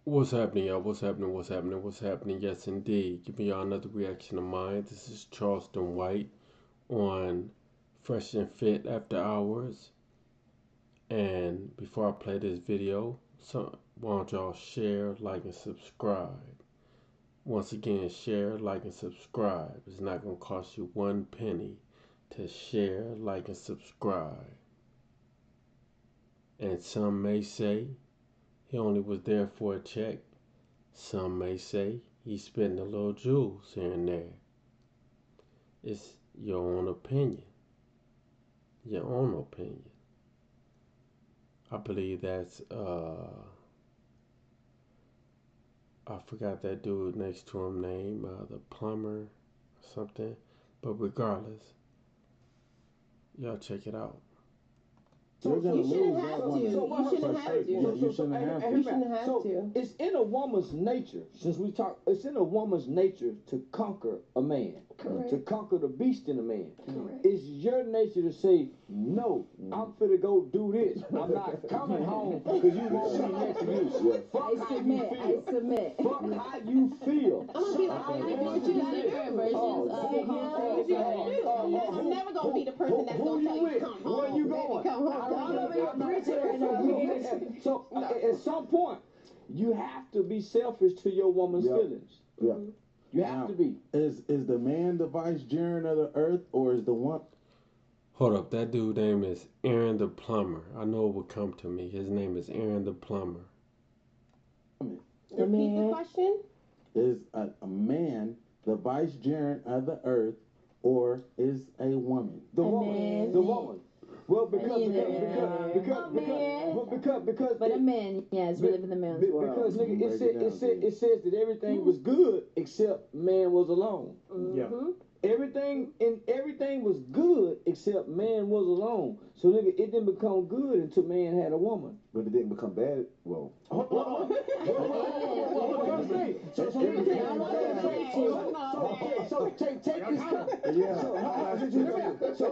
What's happening, y'all? What's happening? What's happening? What's happening? Yes, indeed. Giving y'all another reaction of mine. This is Charleston White on Fresh and Fit After Hours. And before I play this video, why don't y'all share, like, and subscribe? Once again, share, like, and subscribe. It's not going to cost you 1 penny to share, like, and subscribe. And some may say he only was there for a check. Some may say he's spending a little jewels here and there. It's your own opinion. Your own opinion. I believe that's I forgot that dude next to him name, the plumber or something. But regardless, y'all check it out. So you shouldn't have to. You shouldn't have to. You shouldn't have to. It's in a woman's nature, since we talk, it's in a woman's nature to conquer a man. Correct. To conquer the beast in a man. Correct. It's your nature to say, no, I'm finna go do this. I'm not coming home because you won't be next to you. Fuck how you feel. I submit. Fuck how you feel. I'm gonna be like, I do what you gotta do. I'm never gonna be the person that's gonna tell you to come home. Where you going? Come home. So at some point, you have to be selfish to your woman's feelings. Yeah. You have to be. Is the man the vicegerent of the earth, or is the one? Hold up, that dude name is Aaron the Plumber. I know it would come to me. His name is Aaron the Plumber. Repeat the question. Is a man the vicegerent of the earth, or is a woman? The woman. The woman. Well, because But a man, yes, we live in the man's world. Because nigga, it says that everything was good except man was alone. Mm-hmm. Yeah. Everything was good except man was alone. So nigga, it didn't become good until man had a woman. But it didn't become bad. Well, So take this. yeah. So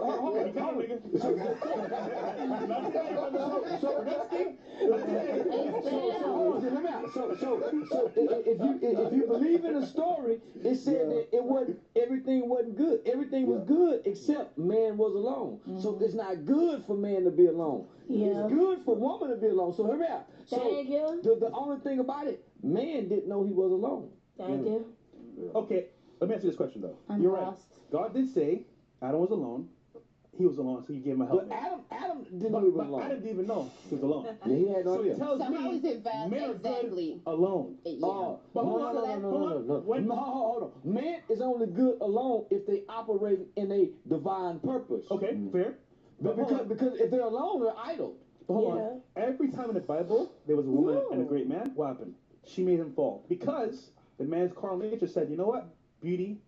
if you believe in the story, it said that everything wasn't good. Everything was good except man was alone. So it's not good for man to be alone. It's good for woman to be alone. So hurry up. Thank you. The only thing about it, man didn't know he was alone. Thank you. Okay, let me answer this question though. I'm You're lost. right. God did say Adam was alone. He was alone, so he gave him a But helpmate. Adam didn't know he was But alone. Adam didn't even know he was alone. Yeah, he had no So idea. it tells So how me is it valid? men are Exactly. good alone. Oh, But no, hold on, hold on. Man is only good alone if they operate in a divine purpose. Okay, fair. But because if they're alone, they're idle. But hold on. Every time in the Bible there was a woman and a great man, what happened? She made him fall. Because the man's carnal nature said, you know what? Beauty,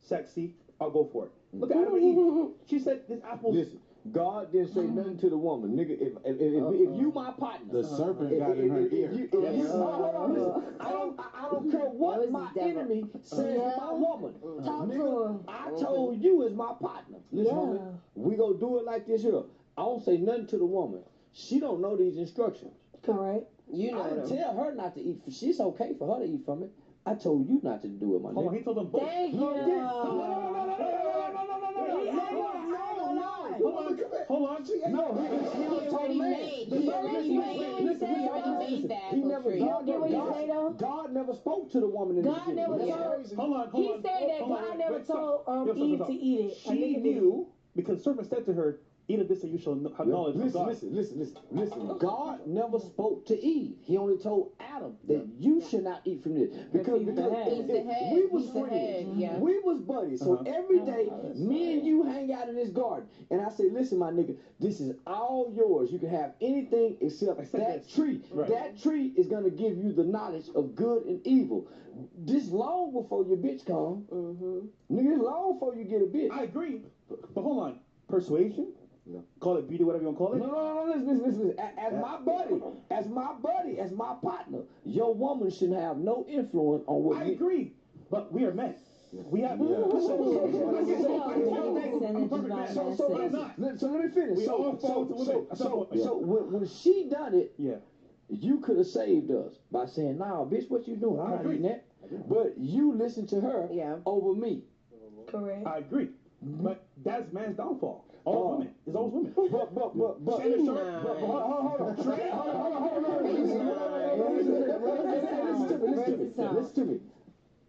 sexy, I'll go for it. Look at Adam and Eve. She said, this apple's... Listen, God didn't say nothing to the woman. Nigga, if you my partner... The serpent got in her ear. Hold on, listen. I don't care what my enemy says about woman. Nigga, I told you is my partner. Listen, homie, we gonna do it like this here. I don't say nothing to the woman. She don't know these instructions. Correct. You know I didn't them. tell her not to eat. She's okay for her to eat from it. I told you not to do it, my Hold on, nigga. he told them both. Thank you. Hold on. No, he told me. God never spoke to the woman in the God never told. Hold on. He said that God never told Eve to eat it. She knew because serpent said to her, eat of this and you shall have knowledge of God. Listen. God never spoke to Eve. He only told Adam that you should not eat from this. Because He's the head. we was He's the friends. head, yeah. We was buddies. So every day, me and you hang out in this garden. And I say, listen, my nigga, this is all yours. You can have anything except that tree. Right. That tree is going to give you the knowledge of good and evil. This long before your bitch come. Nigga, it's long before you get a bitch. I agree. But hold on. Persuasion? Yeah. Call it beauty, whatever you want to call it. No, listen. As my buddy, as my partner, your woman shouldn't have no influence on what I agree, but we are men. We have. So let me finish. We all fall to women. So when she done it, You could have saved us by saying, "Nah, bitch, what you doing? I'm not eating that." But you listen to her over me. Correct. I agree. But that's man's downfall. All women. It's always women. But Shannon Sharp. hold on. Listen to me.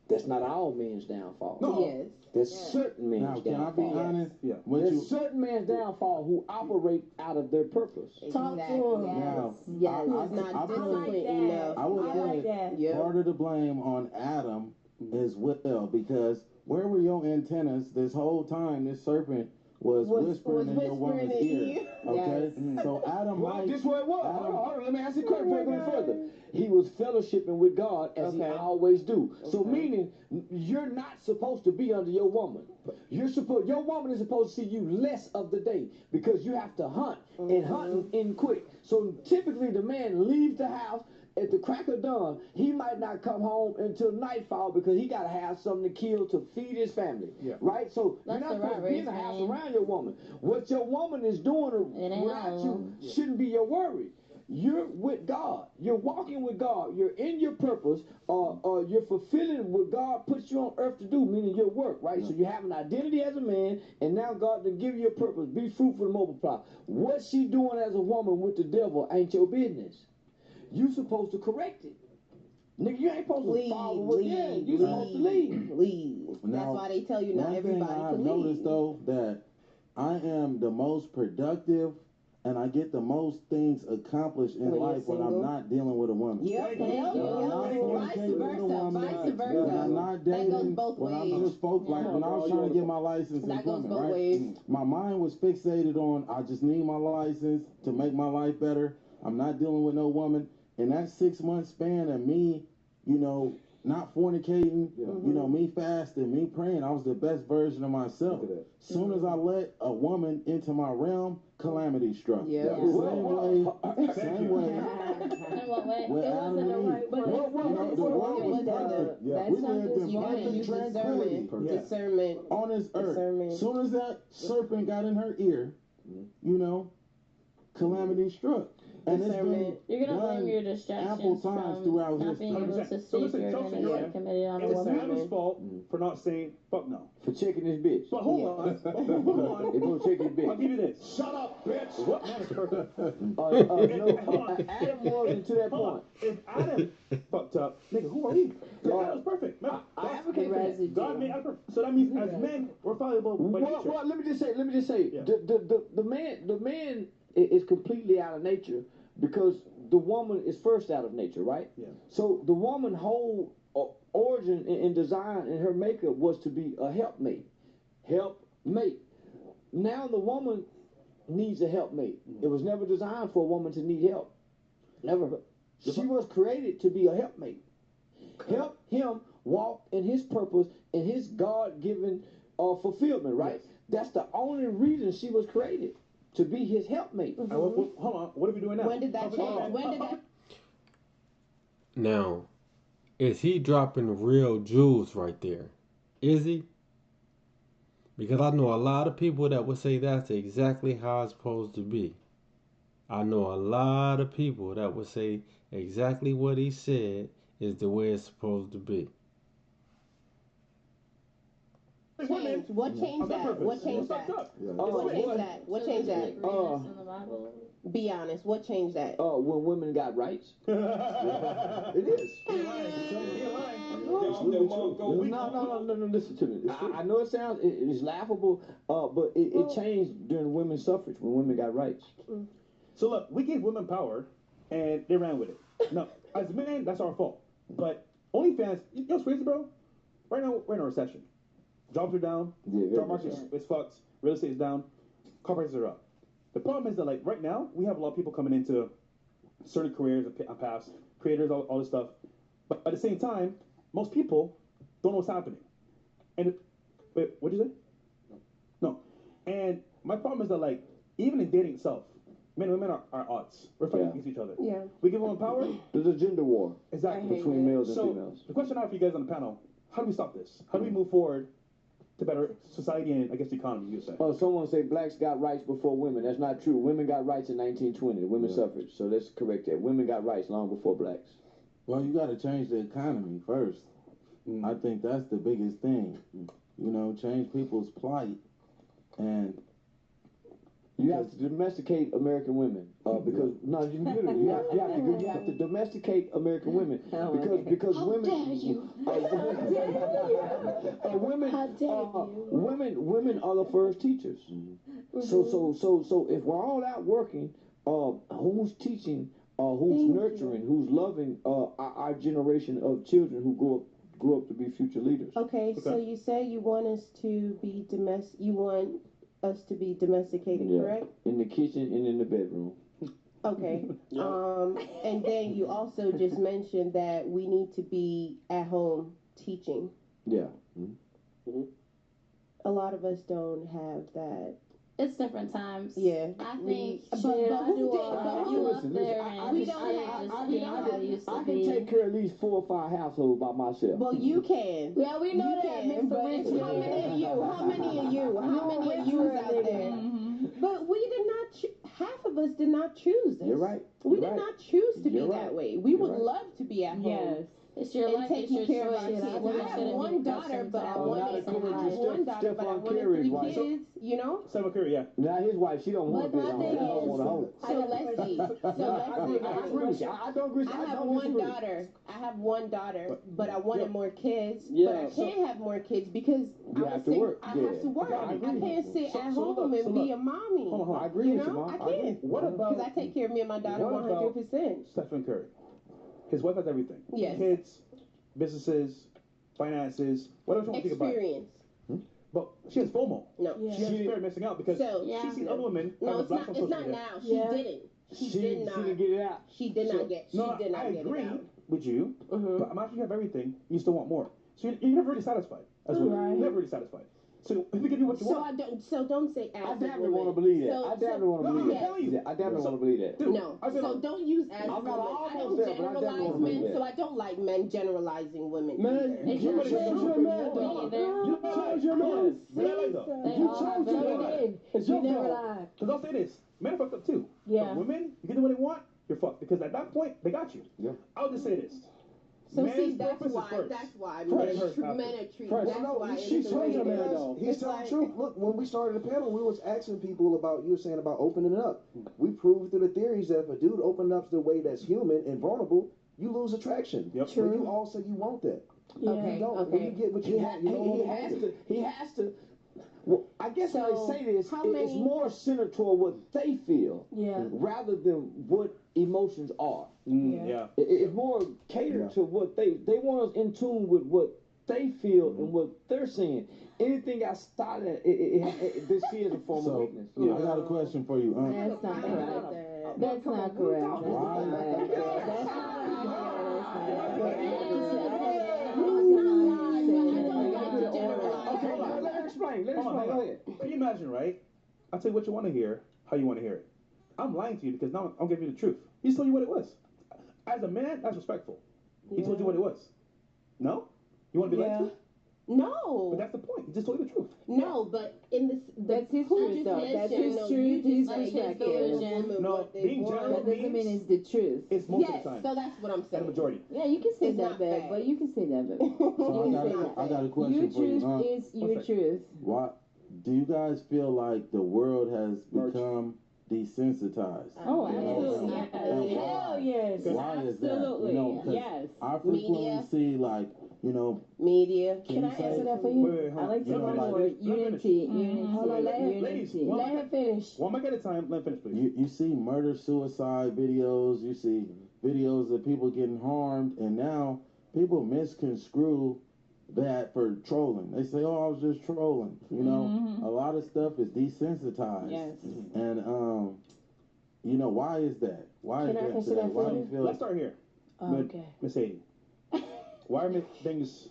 That's not all men's downfall. No. Yes. There's certain men's Now, can I downfall. be honest? Yeah. With you? There's certain men's downfall who operate out of their purpose. Talk to him. Now, Yes. I It's not put- disciplined that. enough. I would I like put that. Yep. part of the blame on Adam as well, because where were your antennas this whole time? This serpent was whispering in your woman's ear. Okay, so Adam Well, might. this what it was. Adam- Hold on, let me ask you a question before I go further. He was fellowshipping with God as he always do. So meaning you're not supposed to be under your woman. Your woman is supposed to see you less of the day because you have to hunt and hunting in quick. So typically the man leaves the house at the crack of dawn. He might not come home until nightfall because he got to have something to kill to feed his family. Yeah. Right? So That's you're not the supposed to right be in the race, house man. around your woman. What your woman is doing It ain't without all you of 'em. shouldn't be your worry. You're with God. You're walking with God. You're in your purpose. You're fulfilling what God puts you on earth to do, meaning your work, right? So you have an identity as a man, and now God to give you a purpose. Be fruitful and multiply. What she doing as a woman with the devil ain't your business. You supposed to correct it. Nigga, you ain't supposed to follow what you supposed to lead. Leave. That's Now, why they tell you not one everybody thing I've can noticed leave. though, that I am the most productive and I get the most things accomplished in When you're life when I'm single? not dealing with a woman. Yep. Thank you. Yep. When I'm not Vice fornicating with a versa. woman, Vice when I'm versa. not That goes dating, both when I'm ways. just like when I was trying to get my license in That goes plumbing, both right? ways. My mind was fixated on I just need my license to make my life better. I'm not dealing with no woman. In that 6 month span of me, not fornicating, me fasting, me praying, I was the best version of myself. Look at that. Soon as I let a woman into my realm, calamity struck. Yeah. Same way. In what way? With It Adam wasn't the and right Eve. place. The world was It wasn't perfect. the- We lived in You gotta perfect use tranquility discernment. on this earth. Discernment. Soon as that serpent got in her ear, calamity struck. And it's been Discernment. You're gonna done blame your ample distractions times from throughout not being history. able to 100%. see So if listen, you're Chelsea, gonna you're get right. committed on a It's woman. Adam's fault for not saying fuck no. For checking his bitch. But hold on. They gonna check his I'll bitch. give you this. Shut up, bitch. What man is perfect? Adam wasn't to that Hold on. point. If Adam fucked up, nigga, who are we? Adam's perfect. Man, I advocate for that. God made Adam perfect. So that means as men, we're fallible by nature. Well, let me just say, Yeah. the man is completely out of nature because the woman is first out of nature, right? Yeah. So the woman whole origin and design in her makeup was to be a helpmate. Now the woman needs a helpmate. It was never designed for a woman to need help. Never. She was created to be a helpmate. Help him walk in his purpose and his God-given fulfillment, right? That's the only reason she was created, to be his helpmate. And hold on. What are we doing now? When did that change? When did that? Now, is he dropping real jewels right there? Is he? Because I know a lot of people that would say that's exactly how it's supposed to be. I know a lot of people that would say exactly what he said is the way it's supposed to be. Change. What changed that? What changed that? What changed that? What changed that? In the Bible. Be honest. What changed that? When women got rights. It is. No, listen to me. I know it sounds, it's laughable, but it changed during women's suffrage when women got rights. So look, we gave women power, and they ran with it. Now, as men, that's our fault. But OnlyFans, you know what's crazy, bro? Right now, we're in a recession. Jobs are down. Yeah, Job market is fucked. Real estate is down. Car prices are up. The problem is that, like, right now, we have a lot of people coming into certain careers and paths, creators, all this stuff. But at the same time, most people don't know what's happening. And, wait, what'd you say? No. And my problem is that, like, even in dating itself, men and women are odds. We're fighting against each other. Yeah. We give women power. There's a gender war Exactly. between males and So, females. the question I have for you guys on the panel, how do we stop this? How do we move forward to better society and, I guess, the economy, you say. Oh, someone say blacks got rights before women. That's not true. Women got rights in 1920, the women's suffrage. So let's correct that. Women got rights long before blacks. Well, you got to change the economy first. I think that's the biggest thing. You know, change people's plight, and you have to domesticate American women because no, you literally you have to domesticate American women because women are the first teachers. So if we're all out working, who's teaching? Who's nurturing? Who's loving our generation of children who grow up to be future leaders? Okay, so you say you want us to be domesticated, correct? In the kitchen and in the bedroom. Okay. And then you also just mentioned that we need to be at home teaching. Yeah. A lot of us don't have that. It's different times. Yeah. I think but you up there and we don't have I can take care of at least 4 or 5 households by myself. Well, you can. Yeah, we know that, Mr. Richmond. How many of you? How many of you out there? But we did not. Half of us did not choose this. You're right. We did not choose to be that way. We would right. love to be at home. Yes. it's your And life, it's taking your care of our choice. kids. Women I have shouldn't one be daughter, accustomed but to I that. wanted Stephen 3 Curry's kids. wife. You know. Stephen Curry, yeah. Now his wife, she don't want to be But at my home. thing She don't want to home. So let's see. I agree with you. I don't agree. I have one daughter. I have one daughter, but I wanted more kids. Yeah, but I can't have more kids because You have to work. I have to work. I I agree. can't sit So at look, home and be a hold mommy. on. I agree You with you, know, Mom. I agree. can't. What about Because I take care of me and my daughter What about- 100%. Stephen Curry? His wife has everything. Yes. Kids, businesses, finances, whatever you want to think about. Experience. But she has FOMO. No. Yeah. She has fear of missing out because So, she sees other women No, having it's blacks not. on It's social not media. now. Yeah. She didn't. She She did not. didn't get it out. She did not get. She No, did not I get agree it out. with you, Mhm. but imagine you have everything, you still want more. So you're never really satisfied. As well. Right. You're never really satisfied. So if you can do what you So want, don't say as I a definitely woman. want to believe that. So- I definitely want to no, believe I'm that. telling you. I definitely So- want to believe that. dude, No, I feel so like- don't use as a I'm woman. not I almost don't there, but I definitely generalize wanna believe men, that. so I don't like men generalizing women. Man, either. It's you not chose true. your man, Me though. either. You chose your man. Really, though? They You all chose have your better- man. It's your You never fault. lied. Because I'll say this, men are fucked up too. Yeah. But women, you can do what they want, you're fucked. Because at that point, they got you. Yeah. I'll just say this. So Man's see, that's purpose is why. first. That's why First. men, First after. men are treated. First. That's No, why she it's the way chose her it man is. though. He's It's telling like- the truth. Look, when we started the panel, we was asking people about you were saying about opening it up. We proved through the theories that if a dude opened up the way that's human and vulnerable, you lose attraction. Yep. But you all say you want that. Yeah. Okay. You don't. When you get what you want, you don't want to. He has to. Well, I guess when So, they say this, how it's many- more centered toward what they feel Yeah. rather than what emotions are. Yeah. It's more catered to what they want us in tune with what they feel and what they're seeing. Anything outside of it, they see as a form of So weakness. I got a question for you. That's not correct. That's not correct. Okay, let her explain. Let her explain. Go ahead. Can you imagine, right? I'll tell you what you want to hear, how you want to hear it. I'm lying to you because now I'm giving you the truth. He's told you what it was. As a man, that's respectful. He told you what it was. No? You want to be lied to? No. But that's the point. He just told you the truth. No, but in this, That's his who truth, just though. mentioned, That's his no, truth, you just his said his perspective. woman, No, what they being want. general That doesn't mean it's the truth. It's most Yes, of the time. so that's what I'm And saying. the majority. Yeah, you can say It's that, not babe. bad. But you can say that, babe. So I got a question Your for you. truth is your truth. Why do you guys feel like the world has become desensitized? Oh, You know, absolutely. and Hell yes. why is that? Absolutely. You know, 'cause Yes. I frequently Media. see like, you know, Media. can Can you I say answer that for you? Wait, hold I on. like to You know, go like- for Let me unity. Mhm. Ladies, Unity. one Let her finish. One mic at a time. Let me finish, please. you see murder suicide videos, you see videos of people getting harmed, and now people misconstrue that for trolling. They say, "Oh, I was just trolling." You know, a lot of stuff is desensitized. Yes. And you know, why is that? Why Can is I that answer today? that Why for do you you? feel? Let's start here. Oh, okay. Miss Haiti. Why are things...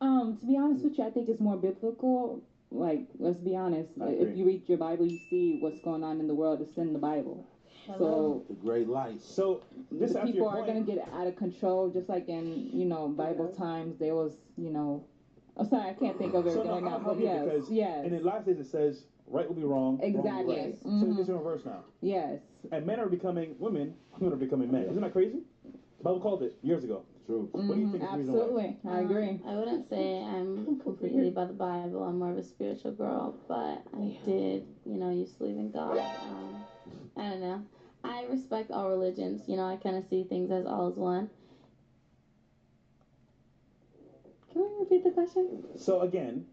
To be honest with you, I think it's more biblical. Like, let's be honest. I If agree. you read your Bible, you see what's going on in the world. It's in the Bible. So The great light. So, this the after people your are point... going to get out of control, just like in, Bible times. There was, I'm sorry, I can't think of it So right no, now. I'll But help you yes, because yes, in the last days it says right will be wrong, wrong will be exactly. right. So Mhm. it's in reverse now. Yes. And men are becoming women, women are becoming men. Isn't that crazy? The Bible called it years ago. True. What do you think is the reason why? Absolutely, I agree. I wouldn't say I'm completely by the Bible. I'm more of a spiritual girl, but I did, used to believe in God. I don't know. I respect all religions. I kind of see things as all as one. Can we repeat the question? So again,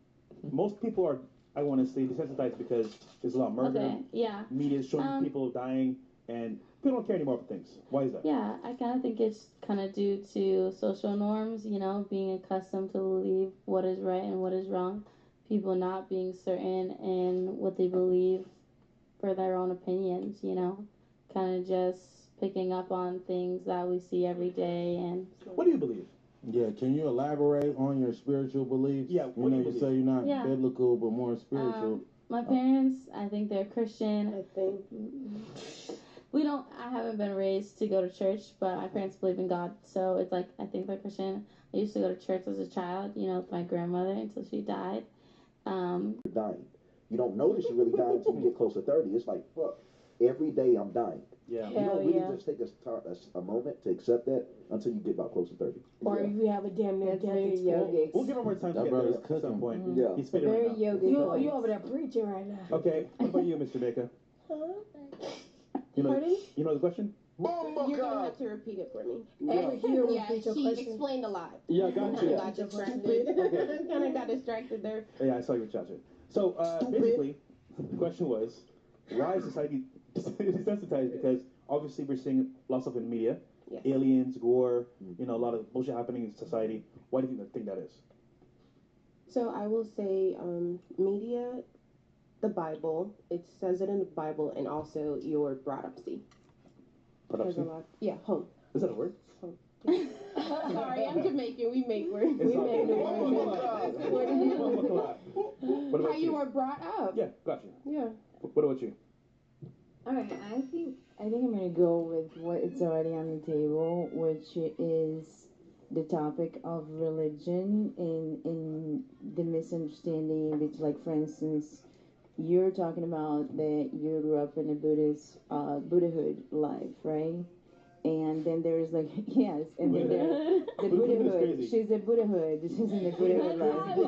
most people are, I want to say, desensitized because there's a lot of murder. Okay, yeah. Media is showing people dying, and people don't care anymore about things. Why is that? Yeah, I kind of think it's kind of due to social norms, being accustomed to believe what is right and what is wrong. People not being certain in what they believe for their own opinions, kind of just picking up on things that we see every day. And what do you believe? Yeah, can you elaborate on your spiritual beliefs? Yeah, you know, you say you're not biblical, but more spiritual. My parents, I think they're Christian. I think. I haven't been raised to go to church, but my parents believe in God. So it's like, I think they're Christian. I used to go to church as a child, with my grandmother until she died. You're dying. You don't notice you're really dying until you get close to 30. It's like, fuck, every day I'm dying. Yeah. You don't really just take a moment to accept that until you get about close to 30. Or if you have a damn near death experience. We'll give him more time to That get brother's there at some cooking. point. Yeah. He's spitting right now. You over there preaching right now. Okay, what about you, Mr. Baker? Pardon? You know the question? You're gonna have to repeat it for me. Yeah, She explained a lot. Yeah, got you. Got distracted. Okay. Kind of got distracted there. Yeah, I saw you chat. So basically, the question was, why is society desensitized? Because obviously we're seeing lots of in media, aliens, war, a lot of bullshit happening in society. Why do you think that is? So I will say, media, the Bible. It says it in the Bible, and also your brought-up-see. There's a lot. Yeah, home. Is that a word? Home. Sorry, I'm Jamaican. We make words. It's We make new What about How you were brought up. Yeah, got you. Yeah. What about you? All right, I think I'm gonna go with what it's already on the table, which is the topic of religion and the misunderstanding. Which, like, for instance, you're talking about that you grew up in a Buddhahood life, right? And then there's like, yes, and then there's the Buddhahood. She's a Buddhahood. She's in the Buddhahood life. The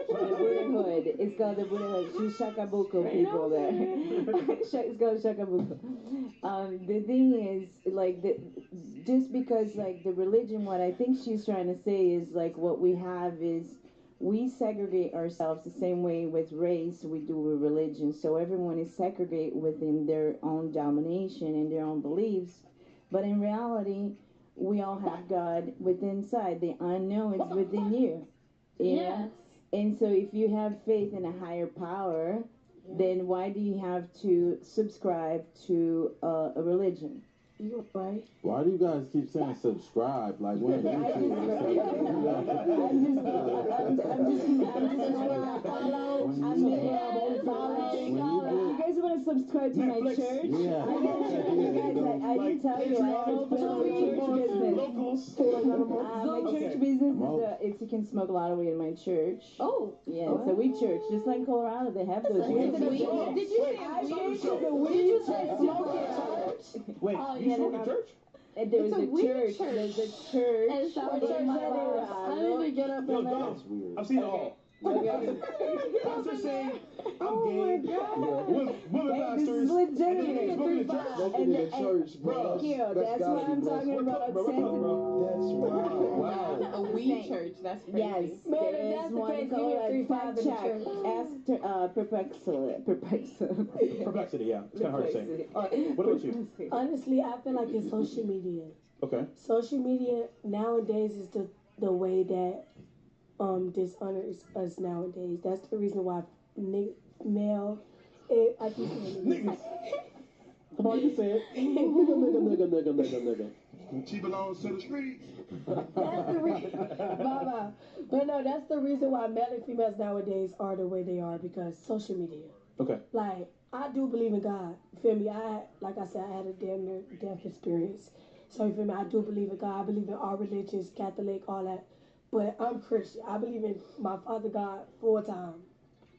Buddhahood. It's called the Buddhahood. She's Shakabuku people there. It's called Shakabuku. The thing is, like, just because, like, the religion, what I think she's trying to say is, like, what we have is, we segregate ourselves the same way with race we do with religion. So everyone is segregated within their own domination and their own beliefs. But in reality, we all have God within inside. The unknown is within you. Yes. And so if you have faith in a higher power, then why do you have to subscribe to a religion? You're right. Why do you guys keep saying subscribe? Like, when You guys want to subscribe to my church? Yeah. I didn't tell you. I have a church business. My church business is you can smoke a lot of weed in my church. Oh. Yeah, it's a weed church. Just like Colorado, they have those. Did you say Wait, you smoke in church? And there's a church. church. There's a church. And so in did my Colorado. I didn't even get up Yo, in my Dom, That's weird. I've seen it all. Pastor saying, I'm gay. Women pastors. This is legitimate. Smoking in church. Smoking in the church, bro. Thank you. That's what I'm talking about. That's wow. A weed church. That's crazy. Yes, Man, there if is that's the one case, called give me a 3-5 fact in the check. church. Ask Perplexity. Perplexity, yeah. It's kind of hard to say. What about you? Honestly, I feel like it's social media. Okay. Social media nowadays is the way that dishonors us nowadays. That's the reason why male. I keep saying Niggas. Come on, you say it. Nigga. She belongs to the street. That's the reason. Baba. But no, that's the reason why male and females nowadays are the way they are, because social media. Okay. Like, I do believe in God. You feel me? Like I said, I had a damn near death experience. So you feel me? I do believe in God. I believe in all religions, Catholic, all that. But I'm Christian. I believe in my Father God full time.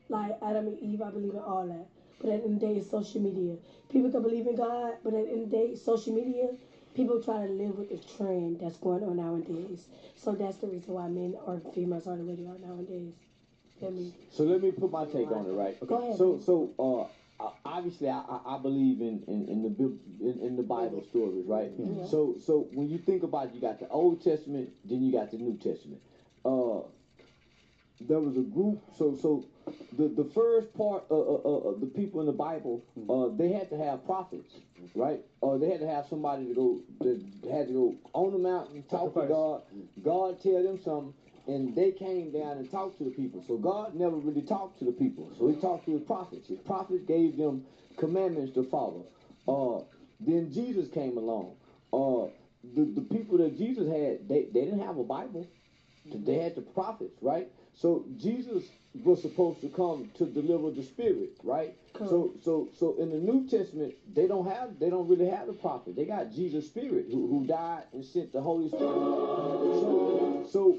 Like Adam and Eve, I believe in all that. But at the end of the day, it's social media. People can believe in God, but at the end of the day, social media, people try to live with the trend that's going on nowadays. So that's the reason why men or females are the way they are nowadays. Feel me? So let me put my take on it, right? Go ahead. Obviously, I believe in the Bible stories, right? Yeah. So when you think about it, you got the Old Testament, then you got the New Testament. There was a group. So the first part of the people in the Bible, they had to have prophets, right? They had to have somebody that had to go on the mountain, talk to God. God tell them something. And they came down and talked to the people. So God never really talked to the people. So he talked to his prophets. His prophets gave them commandments to follow. Then Jesus came along. The people that Jesus had, they didn't have a Bible. They had the prophets, right? So Jesus was supposed to come to deliver the Spirit, right? So in the New Testament, they don't really have the prophet. They got Jesus' Spirit who died and sent the Holy Spirit. So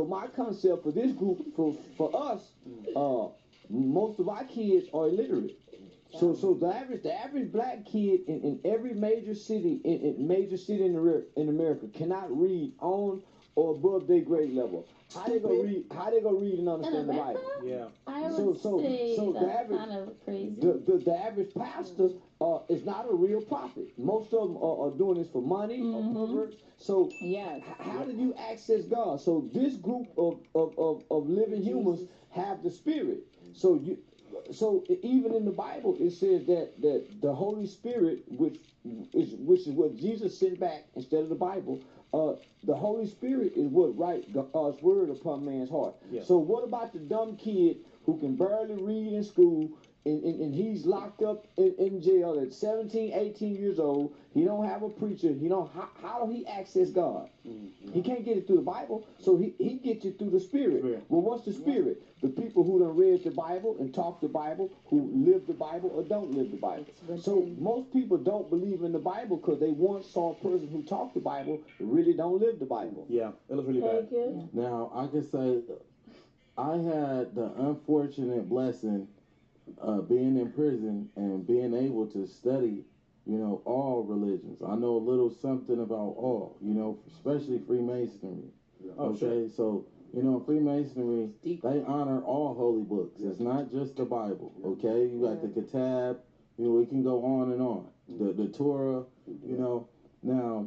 my concept for this group, for us, most of our kids are illiterate. So the average black kid in every major city in America cannot read on or above their grade level. How they gonna read and understand the Bible? Yeah. I would say so that's the average, kind of crazy. The average pastor is not a real prophet. Most of them are doing this for money or perverts. So how do you access God? So this group of living humans have the Spirit. So even in the Bible it says that the Holy Spirit, which is what Jesus sent back instead of the Bible. The Holy Spirit is what writes God's word upon man's heart. Yeah. So what about the dumb kid who can barely read in school and he's locked up in jail at 17, 18 years old? He don't have a preacher. How do he access God? Mm-hmm. He can't get it through the Bible, so he gets it through the Spirit. Well, what's the Spirit? The people who done read the Bible and talk the Bible, who live the Bible or don't live the Bible. So most people don't believe in the Bible because they once saw a person who talked the Bible really don't live the Bible. Yeah, it looks really bad. Now, I can say I had the unfortunate blessing of being in prison and being able to study, all religions. I know a little something about all, especially Freemasonry. Okay, so, Freemasonry, they honor all holy books. It's not just the Bible, okay? You got the Kitab, we can go on and on. The Torah, Now,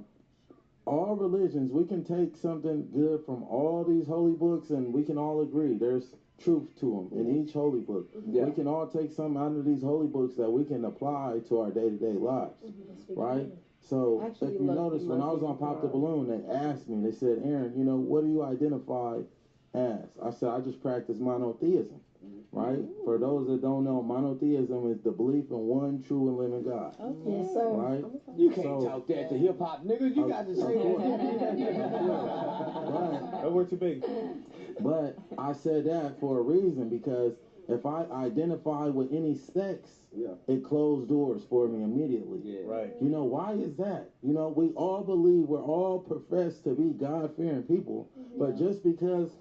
all religions, we can take something good from all these holy books and we can all agree there's truth to them in each holy book. We can all take something out of these holy books that we can apply to our day-to-day lives, right? So if you notice, when I was on Pop the Balloon, they asked me, they said, Aaron, what do you identify as? I said, I just practice monotheism, right? For those that don't know, monotheism is the belief in one true and living God. Yes, sir. Right? You can't talk that to hip-hop niggas. You got to say Right. That word too big. But I said that for a reason, because if I identify with any sex, it closed doors for me immediately. Yeah. Right. Why is that? We all believe, we're all professed to be God-fearing people, but just because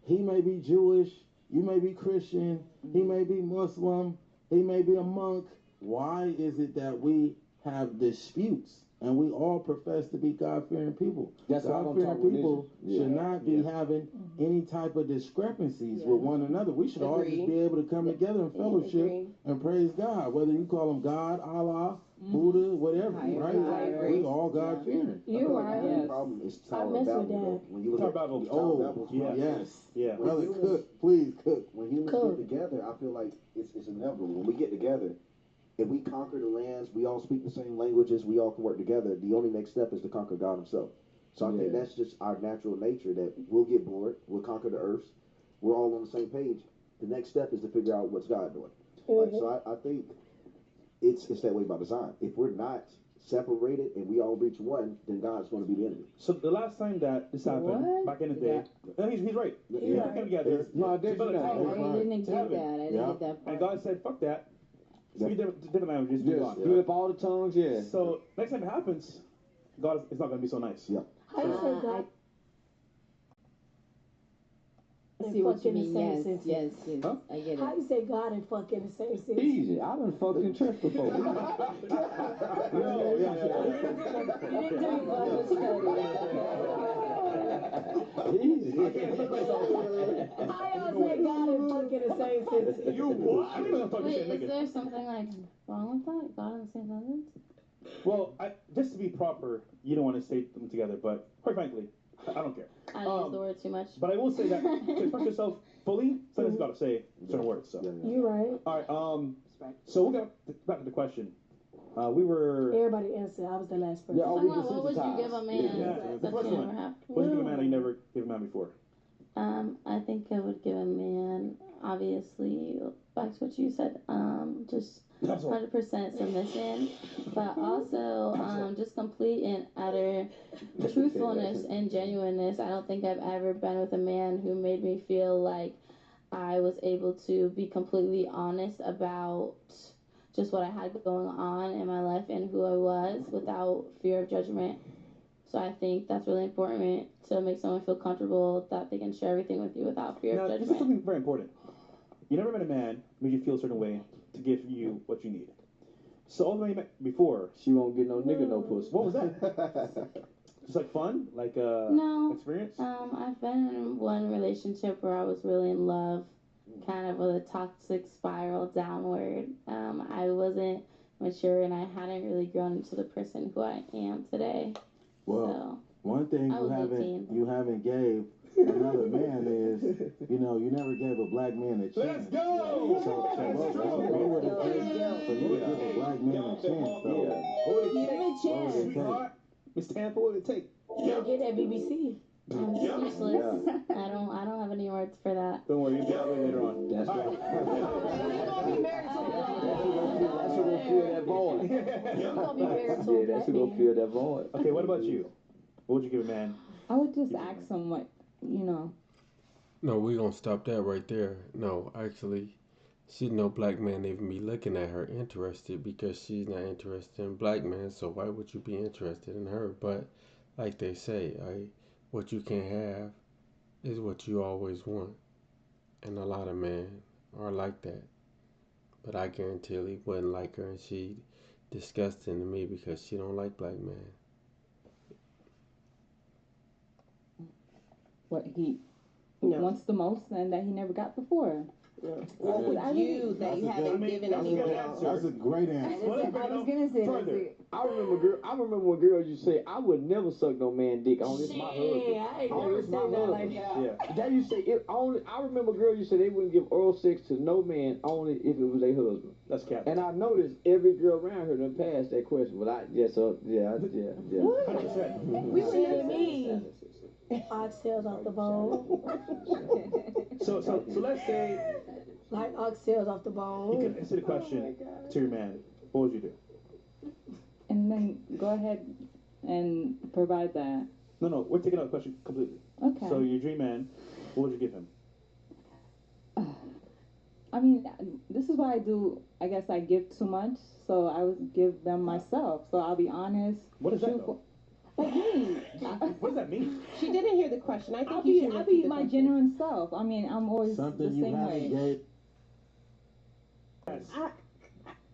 he may be Jewish, you may be Christian, he may be Muslim, he may be a monk, why is it that we have disputes? And we all profess to be God-fearing people. God-fearing people should not be having any type of discrepancies with one another. We should all just be able to come together in fellowship and praise God. Whether you call him God, Allah, Buddha, whatever, right? We all God-fearing. You are. The problem is Tower of Babel. When you look at Tower of Babel, yes. Brother, please cook. When humans get together, I feel like it's inevitable. When we get together, if we conquer the lands, we all speak the same languages, we all can work together. The only next step is to conquer God himself. So I think that's just our natural nature, that we'll get bored, we'll conquer the earth, we're all on the same page. The next step is to figure out what's God doing. So I think it's that way by design. If we're not separated and we all reach one, then God's going to be the enemy. So the last time that this happened, back in the day, he's right. They came together. I didn't get that part. And God said, fuck that. Speak different languages. Split up all the tongues, So next time it happens, God, it's not going to be so nice. How you say God? I see what you fucking the mean. same Yes, sentence. yes. Huh? I get it. How you say God and fuck in the same sentence? Easy. I done fucked in church before. You didn't do your Bible study. Easy. How y'all say God and fuck in the same sentence? You what? I don't even know if I can Wait, say is nigga. there something like wrong with that? God in the same sentence? Well, just to be proper, you don't want to state them together, but quite frankly, I don't care. I use the word too much. But I will say that to express yourself fully, sometimes you gotta say certain words. So. You right. All right. So we'll get back to the question. We were. Everybody answered. I was the last person. Yeah, Talking about what would you give a man The that first you one. never have? What would you give a man that you never gave a man before? I think I would give a man, obviously, back to what you said, just 100% submission, but also just complete and utter truthfulness and genuineness. I don't think I've ever been with a man who made me feel like I was able to be completely honest about just what I had going on in my life and who I was without fear of judgment. So I think that's really important to make someone feel comfortable that they can share everything with you without fear of Now, this is judgment. something very important. You never met a man who made you feel a certain way to give you what you need. So all the men you met before, She won't get no nigga, no pussy. what was that? Just like fun? Like No. experience? I've been in one relationship where I was really in love, kind of with a toxic spiral downward. I wasn't mature and I hadn't really grown into the person who I am today. Well, one thing I was 18. you haven't gave another man is, you never gave a black man a chance. Let's go! So what would it take for you to give a black man a chance, though? Give him a What chance. would it take? Sweetheart, Miss Tampa, what would it take? You gotta get that BBC. I'm speechless. I don't have any words for that. Don't worry, you'll get out later on. That's All right. right. That's who gonna fill that void. You gonna be married to Yeah, a that's black who gonna man. fill that void. Okay, what about you? What would you give a man? I would just ask him what, No, we gonna stop that right there. No, actually, no black man even be looking at her interested because she's not interested in black men. So why would you be interested in her? But like they say, what you can't have is what you always want, and a lot of men are like that. But I guarantee he wouldn't like her, and she disgusting to me because she don't like black men. what he No. wants the most and that he never got before. What would I you that you That's a haven't good- given that's a good anyone answer. else? That's a great answer. Well, let's I bring it was up gonna say further. I remember when girls used to say, I would never suck no man dick. Only it's my husband. Shit, I ain't Only never it's my said that husband. like that. Yeah. That you say it only. I remember girls you said they wouldn't give oral sex to no man only if it was their husband. That's cap. And I noticed every girl around her done passed that question, but yeah. 100%. We shit me. Oxtails off the bone. So let's say Like oxtails off the you bone. could answer the question to your man. What would you do? And then go ahead and provide that. No, we're taking out the question completely. Okay. So your dream man, what would you give him? I mean, this is why I guess I give too much, so I would give them myself. So I'll be honest. What is that truthful. Like me. What does that mean? She didn't hear the question. I think I'll you be should repeat my the question. genuine self. I mean, I'm always Something the you same haven't way. gave.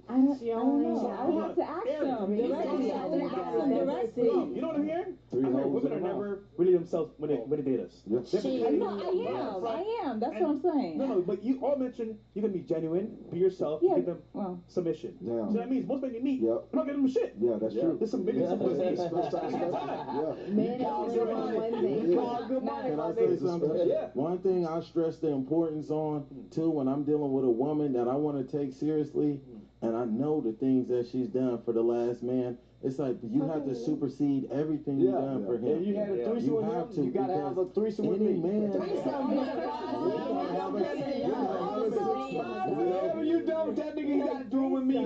I don't She know. only I would have to ask them directly. I would ask them directly. You know what I'm hearing? Three I'm hearing holes women in are a mouth. never really themselves when they date us. Yeah. They're pretending No, I am. That's what I'm saying. No, but you all mentioned you're gonna be genuine, be yourself, Yeah, give them well. submission. Yeah. So that means most men you meet, Yep. you're not giving them shit. Yeah, that's true. There's some maybe some pussy. Yeah. Men only want one thing. Can I say something? Yeah. One thing I stress the importance on too when I'm dealing with a woman that I want to take seriously, and I know the things that she's done for the last man. It's like you have to supersede everything you've done for him. If you had a threesome You with have him, to, you gotta because have a threesome with any me. man. Whatever you do with that nigga, you gotta do it with me.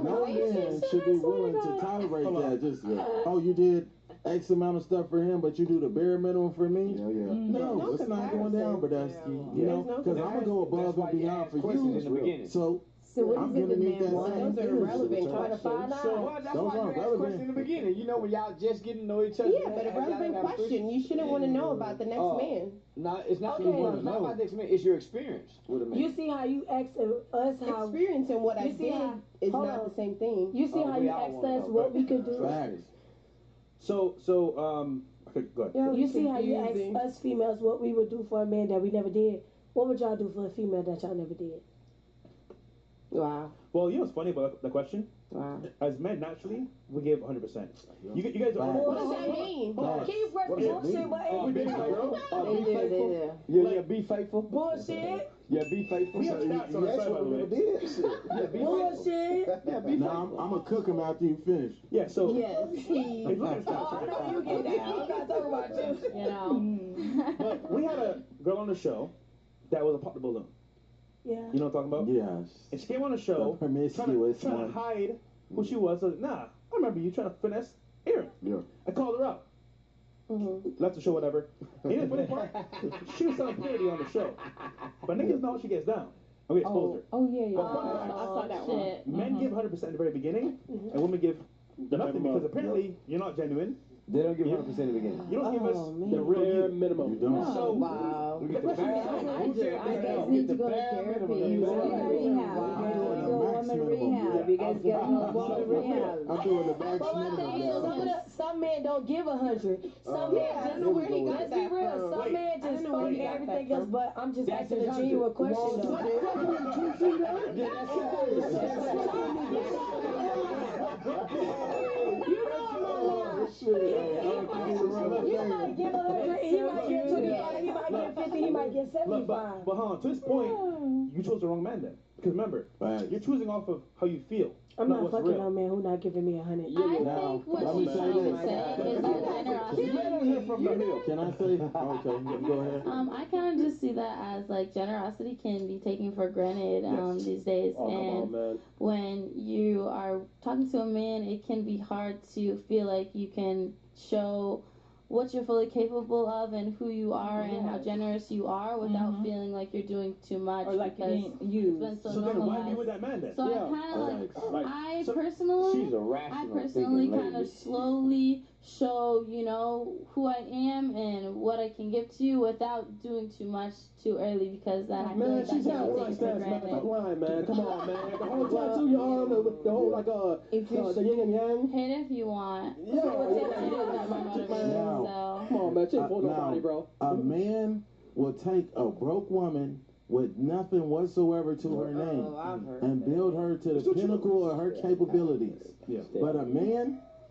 No man should be willing to tolerate that. Just you did X amount of stuff for him, but you do the bare minimum for me. Yeah, yeah. No, it's not going down, Brodowski. You know, because I'm gonna go above and beyond for Questions in the you. beginning. So So what I'm is it the gonna need man that wants? same Those are energy. relevant Trying to find questions. out. Well, that's Those why you aren't asked relevant. questions in the beginning. You know, when y'all just getting to know each other. Yeah, but a and y'all relevant got question. You shouldn't want to know about the next Oh. man. No, it's not. Okay. It's not about the experience. It's your experience with a man. You see how you asked us how Experience and what I You see did how- is hold not on. the same thing. you see how we you all asked wanna us know, what but- we could do. Facts. So, okay, go ahead. Yo, You see how you confusing. asked us females what we would do for a man that we never did. What would y'all do for a female that y'all never did? Wow. Well, you know what's funny about the question? Wow. As men, naturally, we give 100%. You guys are. What does that mean? Can you press the bullshit button? Be faithful. They do. Yeah, be faithful. Bullshit. Yeah, be faithful. We have stats on our side, by the way. Yeah, be Bullshit. Yeah, be Now faithful. I'm gonna cook him after you finish. Yeah, so. Yes. If you look at the Oh, I stats, know you get down. I'm not talking about you. You know. but we had a girl on the show that was a pop the balloon. Yeah. You know what I'm talking about? Yes. And she came on the show The promiscuous trying one. to hide who she was. So, nah, I remember you trying to finesse Aaron. Yeah. I called her out. Left the show, whatever. And the funny part, she was selling purity on the show. But niggas know how she gets down. And we exposed her. Oh yeah, yeah. But fun fact, I saw that one. Shit. men give 100% at the very beginning, and women give nothing because apparently you're not genuine. They don't give 100% in the beginning. You don't give us man. the real minimum. You don't. So, Wow. We get the bare I minimum. guys need to go to therapy. You go to rehab. Wow. You Doing guys the go max woman minimum. rehab. You guys get go to rehab. I'm doing the max But my minimum thing is, now. some men don't give 100. Some men I just don't know where he got let's be that real. from. Some men I just don't know where fake he got that everything else. from. But I'm just That's asking a 100. genuine question Well, though. You might give 100, he might give 25, he might give 50, he might give look, 75. but hold on, to this point, you chose the wrong man then. Because remember, Facts. you're choosing off of how you feel. I'm not what's fucking real. no man who not giving me 100. I Now, think what let me she's say trying to this. say is that generosity. Can I say? Okay, go ahead. I kind of just see that as like generosity can be taken for granted these days, and when you are talking to a man, it can be hard to feel like you can show what you're fully capable of and who you are and how generous you are without feeling like you're doing too much Or like because being it's used. been so So then why be normalized. with that man then? So I kind of like, I personally, She's a rational kind of slowly show, you know, who I am and what I can give to you without doing too much too early because then I feel like that can be taken for granted. line, man. Come on, man. The whole tattoo your arm with the whole like the yin and yang. Hit if you want. Yeah, That's my motivation, so. Come on, man. Take for nobody, bro. A man will take a broke woman with nothing whatsoever to her name and build her to the pinnacle of her capabilities. Yeah. But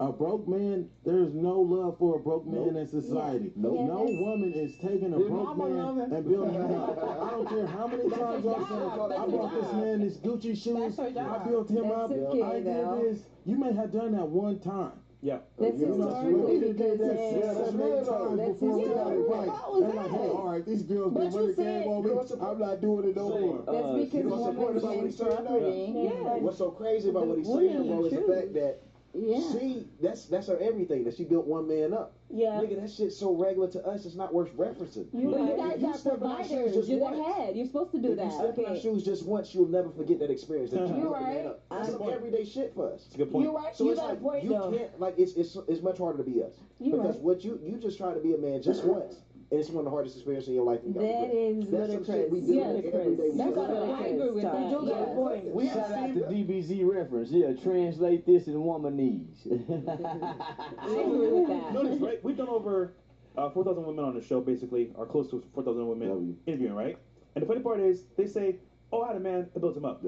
a broke man, there's no love for a broke man in society. No woman is taking a broke man and building him up. I don't care how many times I said, I bought this man this Gucci shoes, I built him up, I did this. You may have done that one time. Yeah. That's historically because That's many times before we got it right. And like, hey, all right, these girls been running game on me. I'm not doing it no more. That's because women gain property. Yeah. What's so crazy about what he's saying, bro, is the fact that Yeah. that's her everything, that she built one man up. Yeah. Nigga, that shit's so regular to us, it's not worth referencing. But you guys you are step in our shoes providers. just You're the once. head. You're supposed to do If you that. step in our shoes just once, you'll never forget that experience. That you You're built the man right. up. That's some everyday shit for us. It's a good point. You're right. So You it's got a like point you though. can't like it's much harder to be us. You're Because right. what you just try to be a man just once. And it's one of the hardest experiences in your life. You gotta That regret. is That's some shit we ludicrous. do Yeah, every day. We that's do. I agree with that. You do got a Yes. point. We Shout have out seen to DBZ reference. Yeah, translate this in woman needs. I agree with that. Notice, right? We've done over 4,000 women on the show, basically, or close to 4,000 women interviewing, right? And the funny part is, they say, "Oh, I had a man that built him up."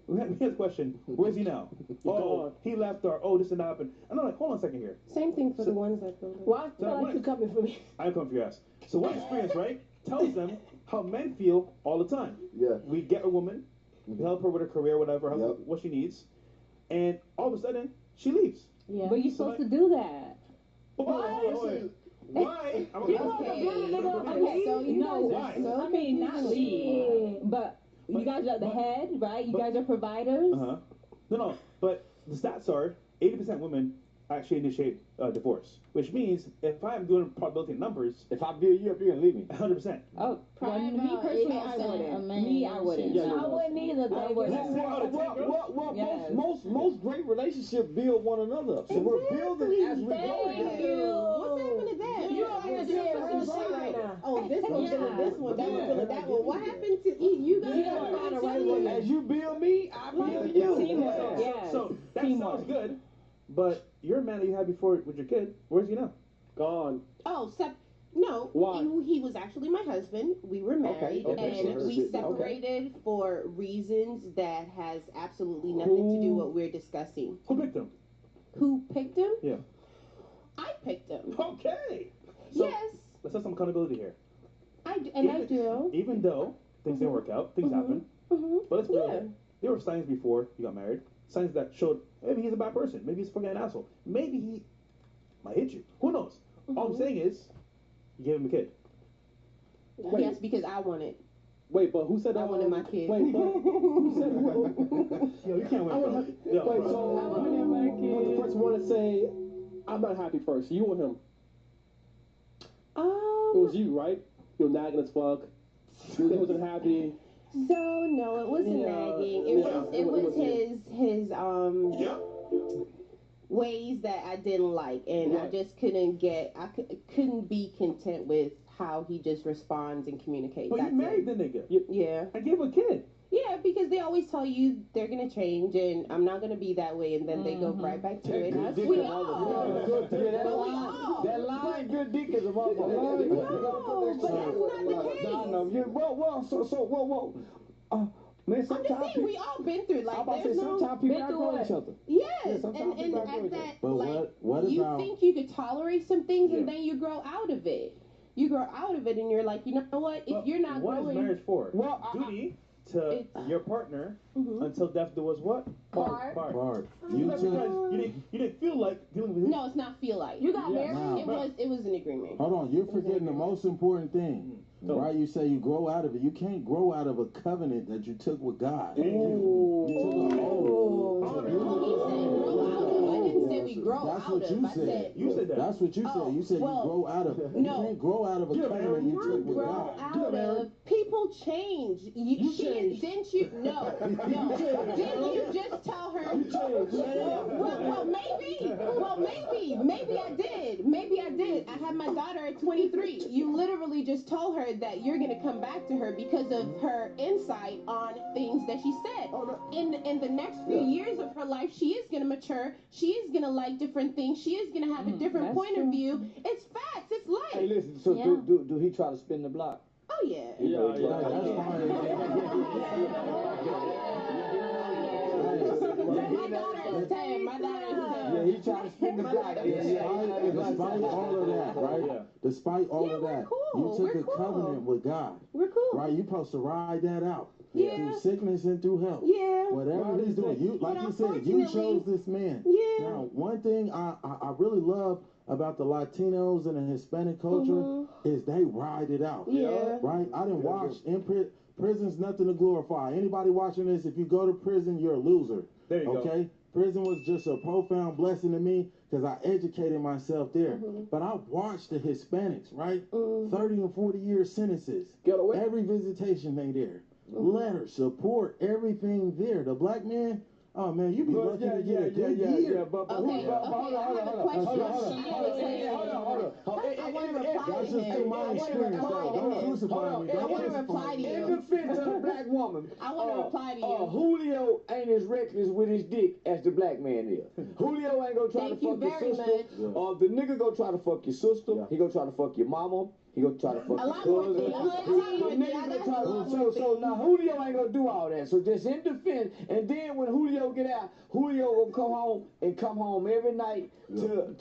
We had the question, "Where's he now?" "Oh, he left," or "Oh, this and that happened." And I'm like, "Hold on a second here. Same thing for the ones that build it. Well, I feel like you coming for me. I'm coming for your ass." So one experience, right, tells them how men feel all the time. Yeah. We get a woman, we help her with her career, whatever, Yep. what she needs, and all of a sudden, she leaves. Yeah. But you're supposed to do that. Why? Why? Okay, so you guys Why? I mean, not leave, but you guys are the head, right? You guys are providers. No, but the stats are 80% women actually initiate divorce. Which means if I'm doing probability numbers, if I build you up, you're gonna leave me. 100%. Oh, Probably me about personally, I 80% wouldn't. of men Me, I wouldn't. usually. I wouldn't either. I wouldn't. Well, Yes. most great relationships build one another up. So we're building as we go. Thank you. What's happened to that? You don't have to say real shit right now. Oh, this one feeling this one, that one feeling that one. What happened to you guys? As you build me, I build you. Teamwork. Yes. So that Teamwork. sounds good, but your man that you had before with your kid, where's he now? Gone. Oh, no. Why? He was actually my husband. We were married, Okay. and we separated for reasons that has absolutely nothing to do with what we're discussing. Who picked him? Who picked him? Yeah. I picked him. Okay. So, Yes, let's have some accountability here. I do. Even though things didn't work out, things happen. Mm-hmm. But let's be Yeah. real. There were signs before you got married, signs that showed maybe he's a bad person, maybe he's a fucking asshole, maybe he might hit you. Who knows? All I'm saying is, you gave him a kid. Yes, because I wanted. Wait, but who said that? I wanted my kid. Wait, but who said who? Yo, you can't win, bro. Wait, so the first one to say, I'm not happy first. You or him? It was you, right? You were nagging as fuck. He wasn't happy. So no, it wasn't nagging. It was his ways that I didn't like, and I just couldn't be content with how he just responds and communicates. But you married the nigga. Yeah. I gave a kid. Yeah, because they always tell you they're gonna change, and I'm not gonna be that way, and then they go right back to it. We all. That line, good dick is a motherfucker. No, but that's not the case. Man, I'm just saying we all been through like there's sometimes people outgrow each other. Yes, sometimes and people outgrow at each other. that, But like, what you about- think you could tolerate some things, and then you grow out of it. You grow out of it, and you're like, you know what? If you're not What growing, is marriage for? Well, Duty to your partner until death do us what? Part. You Because took. you didn't feel like dealing with him. No, it's not feel like. You got married? Nah. It was an agreement. Hold on, you're forgetting the most important thing. Right? You say you grow out of it. You can't grow out of a covenant that you took with God. You took an oath. Well, he said grow out of it. I didn't say we grow That's out what of. you I said. said You said that. That's what you said. You said well, you grow out of it. no. You can't grow out of a covenant you took with Grow God. out of people change. Didn't you? No. Didn't you just tell her? Well, maybe I did. Maybe I did. I had my daughter at 23. You literally just told her that you're gonna come back to her because of her insight on things that she said. In the next few years of her life, she is gonna mature. She is gonna like different things. She is gonna have a different point of view. It's facts. It's life. Hey, listen. So do he try to spin the block? Oh yeah. That's fine. My daughter is 10. My daughter is 10. Yeah, he tried to spin the block. Despite all of that, right? Yeah. Despite all of we're that, cool. you took We're a cool. covenant with God. We're cool. Right? You're supposed to ride that out. Yeah. Through sickness and through health. Yeah. Whatever he's doing. You, like But you said, you chose unfortunately- this man. Yeah. Now, one thing I really love about the Latinos and the Hispanic culture is they ride it out. Yeah. Right? I didn't watch in prison's nothing to glorify. Anybody watching this, if you go to prison, you're a loser. There you go. Okay? Prison was just a profound blessing to me because I educated myself there. But I watched the Hispanics, right? 30 and 40 year sentences. Get away. Every visitation they there. Letters, support, everything there. The black man, oh man, you be lucky to get a good year. But Okay, hold I have a question. I want to reply That's to just him. through my experience, though. Don't crucify me. I Don't want to crucify reply to me. in you. defense of the black woman, I want to reply to you. Julio ain't as reckless with his dick as the black man is. Julio ain't gonna try Thank to you fuck your very sister. much. The nigga gonna try to fuck your sister. He gonna try to fuck your mama. He gonna try to fuck A your lot more cousin. things. A lot more things. I got a lot more So now Julio ain't gonna do all that. So just in defense, and then when Julio get out, Julio will come home every night to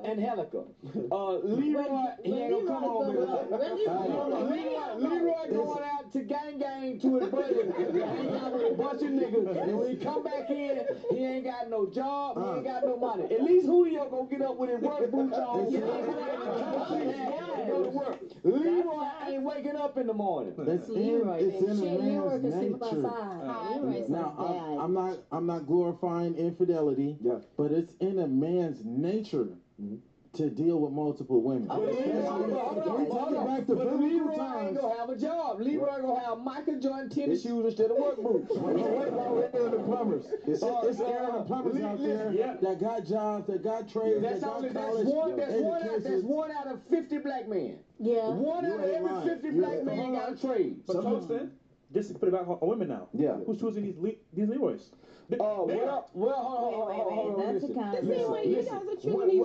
Angelica. Leroy, he ain't gonna come home every night. Leroy going out to gang to his buddy, hang out with a bunch of niggas, and when he come back in, he ain't got no job, he ain't got no money. At least Julio gonna get up with his work boots on. Go to work. Leroy ain't waking up in the morning. It's in a man's nature. Leroy's Now, I'm not glorifying infidelity, but it's in a man's nature to deal with multiple women. Hold on. Back to But Leroy ain't gonna have a job. Leroy gonna have Michael Jordan tennis shoes instead of work boots. What about the plumbers? It's Aaron the plumbers out there that got jobs, that got trades, that got college That's one out of 50 black men. Yeah. One out of every 50 black men got a trade. But Charleston, just to put it back on women now. Yeah. Who's choosing these Leroys? Hold on. That's a kind of you guys are choosing these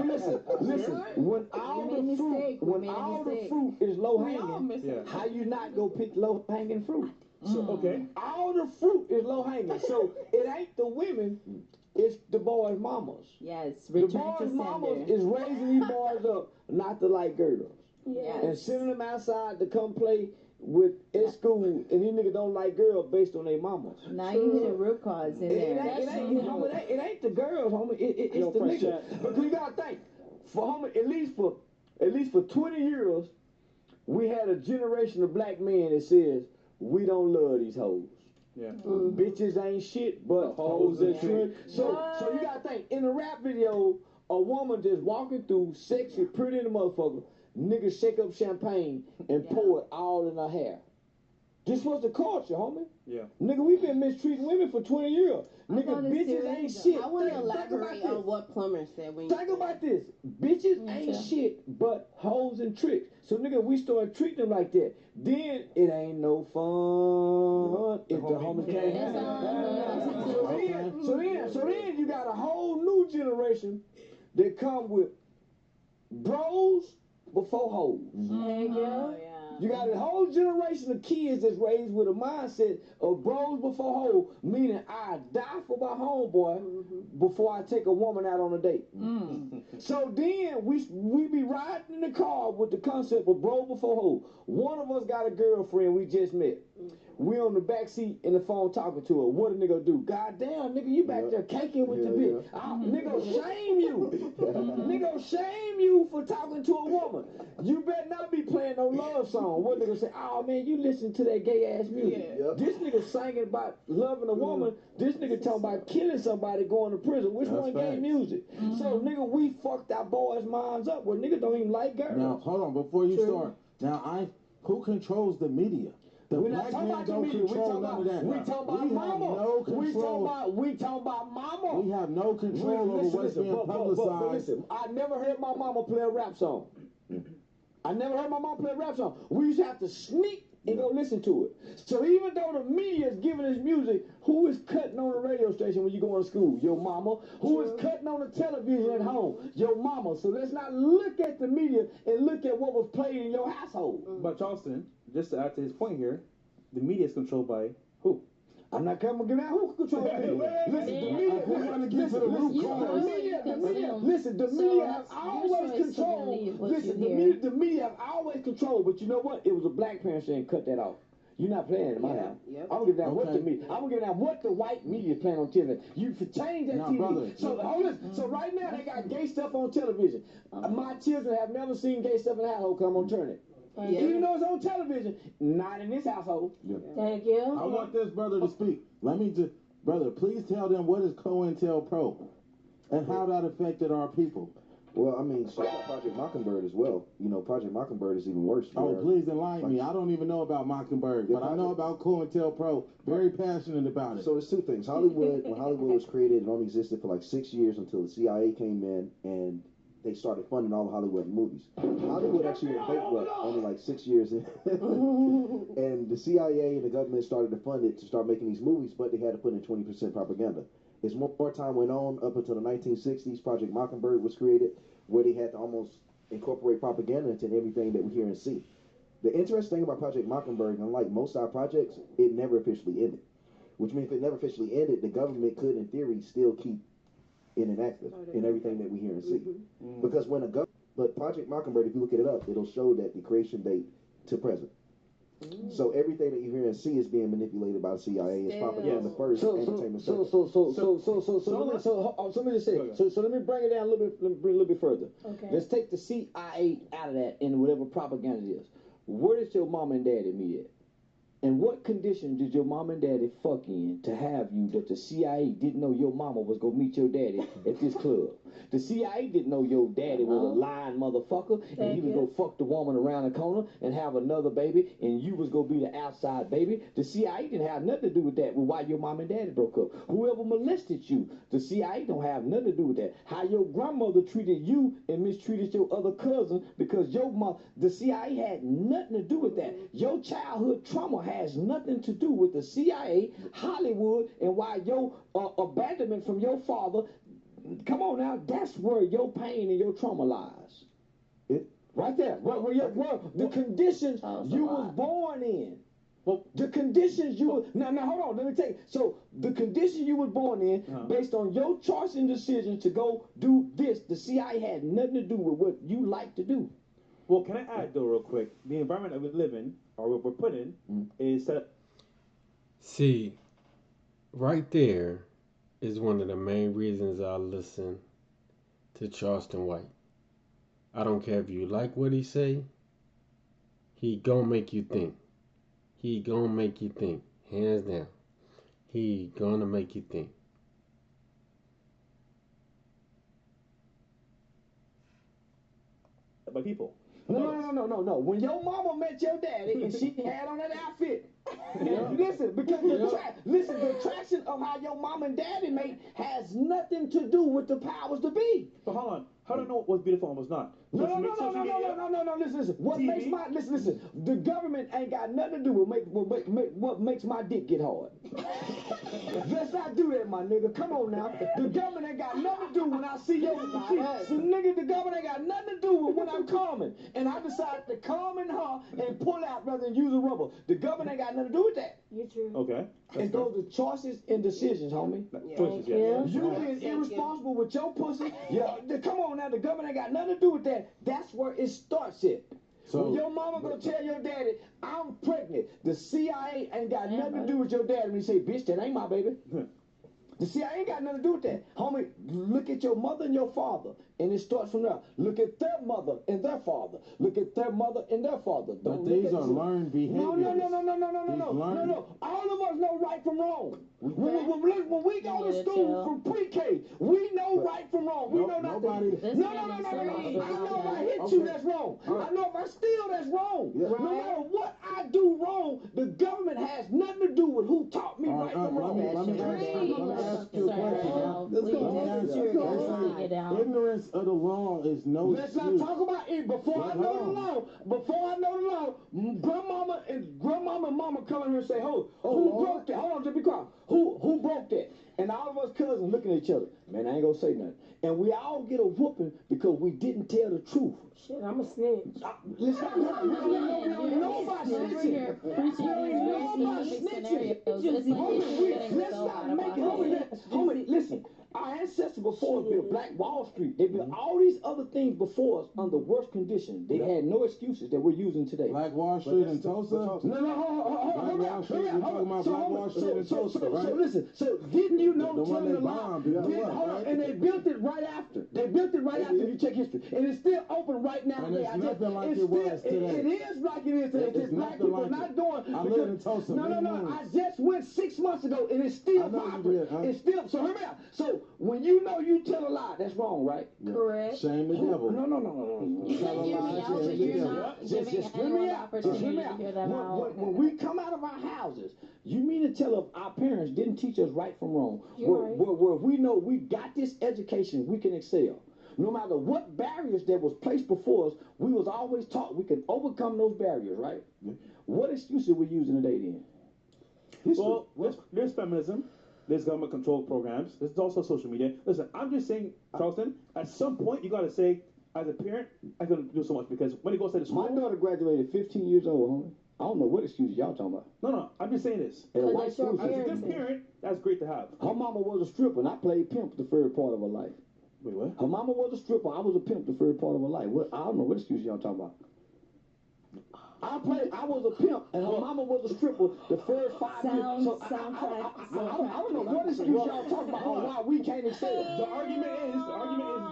listen. When all the fruit is low hanging, how you not go pick low hanging fruit? So okay. All the fruit is low hanging. So it ain't the women, it's the boys' mamas. Yes, The boys' mamas is raising these boys up not to like girls. Yes. And sending them outside to come play with at school, and these niggas don't like girls based on their mamas. Now you hit a root cause in there. It ain't the girls, homie. It's the niggas. But you gotta think, for homie, at least for 20 years, we had a generation of black men that says we don't love these hoes. Yeah. Bitches ain't shit but hoes and shit. So you gotta think, in a rap video, a woman just walking through, sexy, pretty in the motherfucker. Niggas shake up champagne and pour it all in her hair. This was the culture, homie. Yeah. Nigga, we been mistreating women for 20 years. Nigga, bitches ain't shit. I want to elaborate on what Plumber said. Think about this. Bitches ain't shit but hoes and tricks. So, nigga, we started treating them like that. Then it ain't no fun if the homie can't have. So then you got a whole new generation that come with bros before hoes. You got a whole generation of kids that's raised with a mindset of bros before hoes, meaning I die for my homeboy before I take a woman out on a date. So then we be riding in the car with the concept of bro before hoe. One of us got a girlfriend we just met. We on the back seat in the phone talking to her. What a nigga do? God damn, nigga, you back there caking with the bitch. Nigga, shame you. Nigga, shame you for talking to a woman. You better not be playing no love song. What nigga say? Oh man, you listen to that gay ass music. This nigga singing about loving a woman. This nigga talking about killing somebody, going to prison. Which one gay music? So nigga, we fucked our boys' minds up. Well, nigga don't even like girls. Now hold on, before you start. Now who controls the media? We're not talking about the media. We talking about mama. We talking about mama. We have no control over what's being publicized. But listen, I never heard my mama play a rap song. I never heard my mama play a rap song. We used to have to sneak and go listen to it. So even though the media is giving us music, who is cutting on the radio station when you go to school? Your mama. Who is cutting on the television at home? Your mama. So let's not look at the media and look at what was played in your household. But Charleston, just to add to his point here, the media is controlled by who? I'm not coming to get out. Who controls the media? Listen, the media. We're going to get to the root cause. Listen, the media have always controlled. Listen, the media have always controlled. But you know what? It was a black parent saying, cut that off. You're not playing in my house. I don't give a damn what the media. I don't give a damn what the white media is playing on television. You can change that TV. Brother. So right now they got gay stuff on television. My children have never seen gay stuff in the household. Come on, turn it. Even though it's on television, not in this household. Thank you. I want this brother to speak. Let me just, brother, please tell them what is COINTELPRO and how that affected our people. Well, I mean, so Project Mockingbird as well. You know, Project Mockingbird is even worse. Oh, please enlighten me. I don't even know about Mockingbird, but I know about COINTELPRO. Very passionate about it. So there's two things. Hollywood, when Hollywood was created, it only existed for like 6 years until the CIA came in and they started funding all the Hollywood movies. Hollywood actually went bankrupt only like 6 years in. And the CIA and the government started to fund it to start making these movies, but they had to put in 20% propaganda. As more time went on, up until the 1960s, Project Mockingbird was created, where they had to almost incorporate propaganda into everything that we hear and see. The interesting thing about Project Mockingbird, unlike most of our projects, it never officially ended. Which means if it never officially ended, the government could, in theory, still keep it enacted in everything that we hear and see. Because when but Project Mockingbird, if you look it up, it'll show that the creation date to present. So everything that you hear and see is being manipulated by the CIA. It's propaganda first, entertainment second. So let me just say. So let me bring it down a little bit further. Okay. Let's take the CIA out of that and whatever propaganda it is. Where did your mom and daddy meet at? And what condition did your mom and daddy fuck in to have you that the CIA didn't know your mama was gonna meet your daddy at this club? The CIA didn't know your daddy was a lying motherfucker and he was gonna fuck the woman around the corner and have another baby and you was gonna be the outside baby. The CIA didn't have nothing to do with that, with why your mom and daddy broke up. Whoever molested you, the CIA don't have nothing to do with that. How your grandmother treated you and mistreated your other cousin because your mom, the CIA had nothing to do with that. Your childhood trauma has nothing to do with the CIA, Hollywood, and why your abandonment from your father. Come on now, that's where your pain and your trauma lies. Right there. Where the conditions you was born in. Well, the conditions you were, now hold on, let me tell you. So the condition you was born in, based on your choice and decision to go do this, the CIA had nothing to do with what you like to do. Well, can I add though real quick? The environment that we live in, or what we're put in, is that. See, right there is one of the main reasons I listen to Charleston White. I don't care if you like what he say. He gonna make you think. He gonna make you think. Hands down. He gonna make you think. By people. No. When your mama met your daddy and she had on that outfit, listen, because the attraction of how your mom and daddy mate has nothing to do with the powers to be. But hold on. How do I know what's beautiful and what's not? No. Listen. What TV? Makes my listen? The government ain't got nothing to do with what makes my dick get hard. Let's not do that, my nigga. Come on now. The government ain't got nothing to do when I see your so nigga. The government ain't got nothing to do with when I'm coming, and I decide to come in her and pull out rather than use a rubber. The government ain't got nothing to do with that. You're true. Okay. And those are choices and decisions, homie. Choices, yeah. You being irresponsible with your pussy. Yeah, come on now. The government ain't got nothing to do with that. That's where it starts at. So when your mama gonna tell your daddy, I'm pregnant, the CIA ain't got nothing to do with your daddy when you say, bitch, that ain't my baby. The CIA ain't got nothing to do with that. Homie, look at your mother and your father. And it starts from there. Look at their mother and their father. Look at their mother and their father. But these are learned behaviors. No. All of us know right from wrong. When we go to school from pre-K, we know right from wrong. We know nothing. No. I know if I hit you, that's wrong. I know if I steal, that's wrong. No matter what I do wrong, the government has nothing to do with who taught me right from wrong. Let me ask you a question. Ignorance of the law is no excuse. Let's not talk about it. Before I know the law, grandmama and mama come in here and say, who broke that? Hold on, just be quiet. Who broke that? And all of us cousins looking at each other. Man, I ain't gonna say nothing. And we all get a whooping because we didn't tell the truth. Shit, I'm a snitch. Let's not know about snitching. Let's not make it. Homie, listen. Our ancestors before us built Black Wall Street. They built all these other things before us under worse conditions. They had no excuses that we're using today. Black Wall Street in Tulsa? No, hold on. You're talking about Black Wall Street in Tulsa, right? So listen, didn't you know the one they bombed? And they built it right after. They built it right after. You check history. And it's still open right now. And it's nothing like it was today. It is like it is today. It's black people not doing. I live in Tulsa. No. I just went 6 months ago and it's still vibrant. It's still, so hear me out. So when you know you tell a lie, that's wrong, right? Yeah. Correct. Shame the devil. No. Just hear me out. When we come out of our houses, you mean to tell us our parents didn't teach us right from wrong? Where we know we got this education, we can excel. No matter what barriers that was placed before us, we was always taught we could overcome those barriers, right? Yeah. What excuses are we using today then? Well, there's feminism. There's government control programs. There's also social media. Listen, I'm just saying, Charleston, at some point you got to say, as a parent, I can do so much because when it goes to the school... My daughter graduated 15 years old, homie. I don't know what excuses y'all talking about. No, I'm just saying this. As a good parent, that's great to have. Her mama was a stripper and I played pimp the third part of her life. Wait, what? Her mama was a stripper. I was a pimp the third part of her life. I don't know what excuse y'all talking about. I was a pimp, and her mama was a stripper the first 5 years. So I don't know what excuse y'all talking about on why we can't accept it. The argument is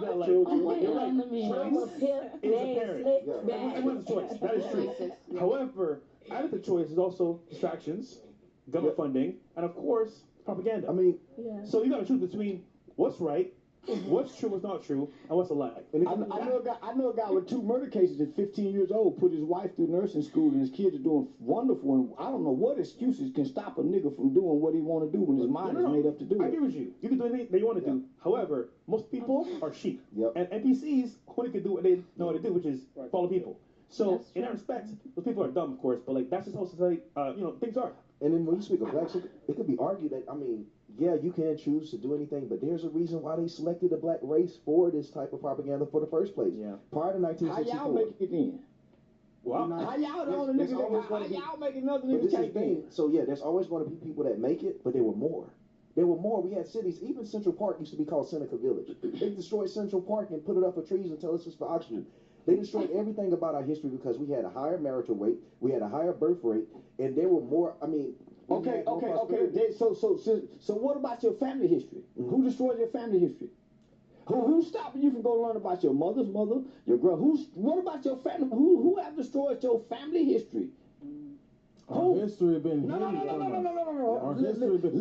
that like I'm you're waiting right. on the memes. Choice is apparent. Everyone's a choice. That is true. However, added to choice is also distractions, government funding, and of course propaganda. I mean, so you got to choose between what's right, what's true, what's not true, and what's a lie. And I know a guy with 2 murder cases at 15 years old, put his wife through nursing school, and his kids are doing wonderful. And I don't know what excuses can stop a nigga from doing what he want to do when his mind is made up to do I it. agree with you. You can do anything that you want to do. However, most people are sheep. And NPCs only can do what they know how to do, which is follow people. So in that respect, those people are dumb, of course, but like that's just how society, things are. And then when you speak of blacks, it could be argued that, I mean, yeah, you can choose to do anything, but there's a reason why they selected the black race for this type of propaganda for the first place. Yeah. Prior to 1964. How y'all make it in? Well, how y'all the only niggas how y'all make another nigga take in? So yeah, there's always going to be people that make it, but there were more. There were more. We had cities. Even Central Park used to be called Seneca Village. They destroyed Central Park and put it up for trees until it's just for oxygen. They destroyed everything about our history because we had a higher marital rate, we had a higher birth rate, and there were more. I mean. Okay. So what about your family history? Who destroyed your family history? Who's stopping you from going to learn about your mother's mother, your girl? What about your family? Who have destroyed your family history? Our history been No. Our history been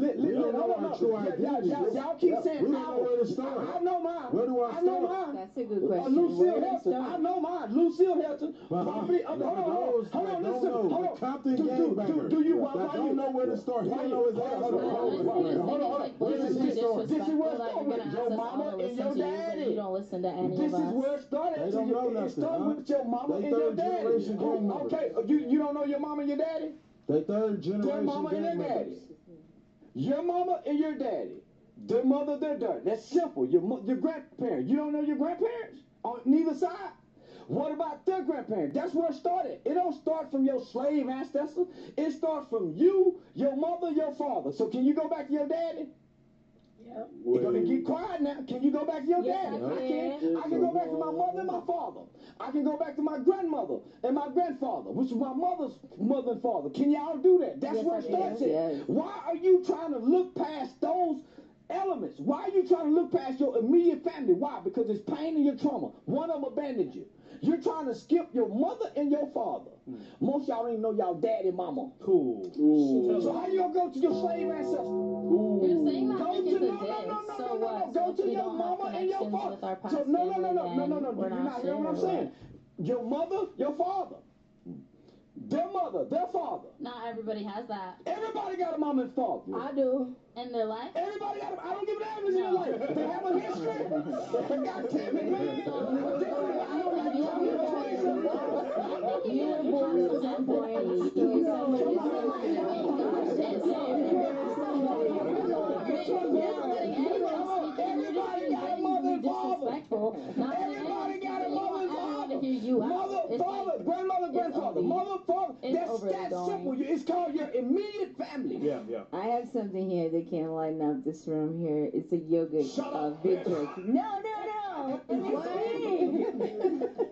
Y'all keep saying we don't know where to start. I know mine. Where do I start? That's a good question. Lucille Hilton. I know mine. Lucille Hilton. Property. Hold on. Listen. Hold on. Compton gangbanger. Do you? That don't know where to start. He don't know his ass. Hold on. This is where it started. Your mama and your daddy. You don't listen to any This of is us. where it started. They don't know It nothing, started huh? with your mama They and your third daddy. generation gang members. Okay. You don't know your mama and your daddy? They third Their generation mama and their gang daddy. members. Your mama and your daddy. Their mother, their daughter. That's simple. Your grandparents. You don't know your grandparents on neither side? What about their grandparents? That's where it started. It don't start from your slave ancestor. It starts from you, your mother, your father. So can you go back to your daddy? Yeah. You're gonna get quiet now. Can you go back to your daddy? I I can go back to my mother and my father. I can go back to my grandmother and my grandfather, which was my mother's mother and father. Can y'all do that? That's where it starts at. Why are you trying to look past those elements? Why are you trying to look past your immediate family? Why? Because it's pain and your trauma. One of them abandoned you. You're trying to skip your mother and your father. Most y'all don't even know y'all daddy mama. Cool. So how you gonna go to your slave ancestor? You're saying that Go like to it's a no. diss. So what? Go So to if we your don't have mama and your connections father. with our past So family, no. then we're You're not not hearing what I'm shit, or saying. Your mother, your father, their mother, their father. Not everybody has that. Everybody got a mama and father. I do. In their life? Everybody got a. I don't give a damn in their life. They have a history. God damn it, man. I don't like talking about it. You were born at some point. Everybody got a mother and father. Everybody got a mother and father. Mother, father, grandmother, grandfather. Mother, father. That's that simple. It's called your immediate family. Yeah. I have something here that can lighten up this room here. It's a yoga video. No.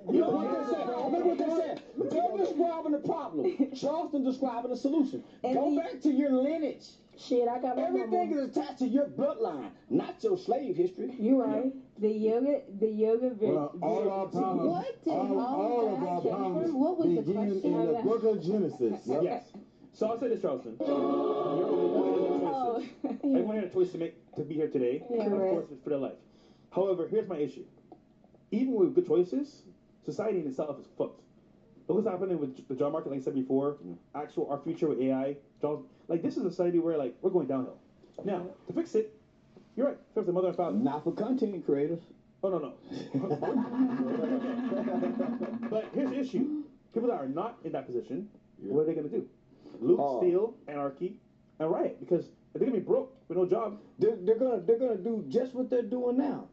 You know what they said? Look what they said. They're describing the problem. Charleston describing the solution. Go back to your lineage. Shit, I got my Everything mama. is attached to your bloodline, not your slave history. You right. The yoga Well, all our problems, What did all of our that come problems from? What was the begin question? in the book of Genesis. Yes. So I'll say this, Charleston. Everyone had a choice to make to be here today. Yeah. Of course, it's for their life. However, here's my issue. Even with good choices, society in itself is fucked. Look what's happening with the job market, like I said before. Our future with AI. Like, this is a society where, like, we're going downhill. Now, to fix it, you're right. Fix the mother and father. Not for content creators. Oh, no. But here's the issue. People that are not in that position, what are they going to do? Loot, steal, anarchy, and riot. Because if they're going to be broke with no job. They're gonna do just what they're doing now.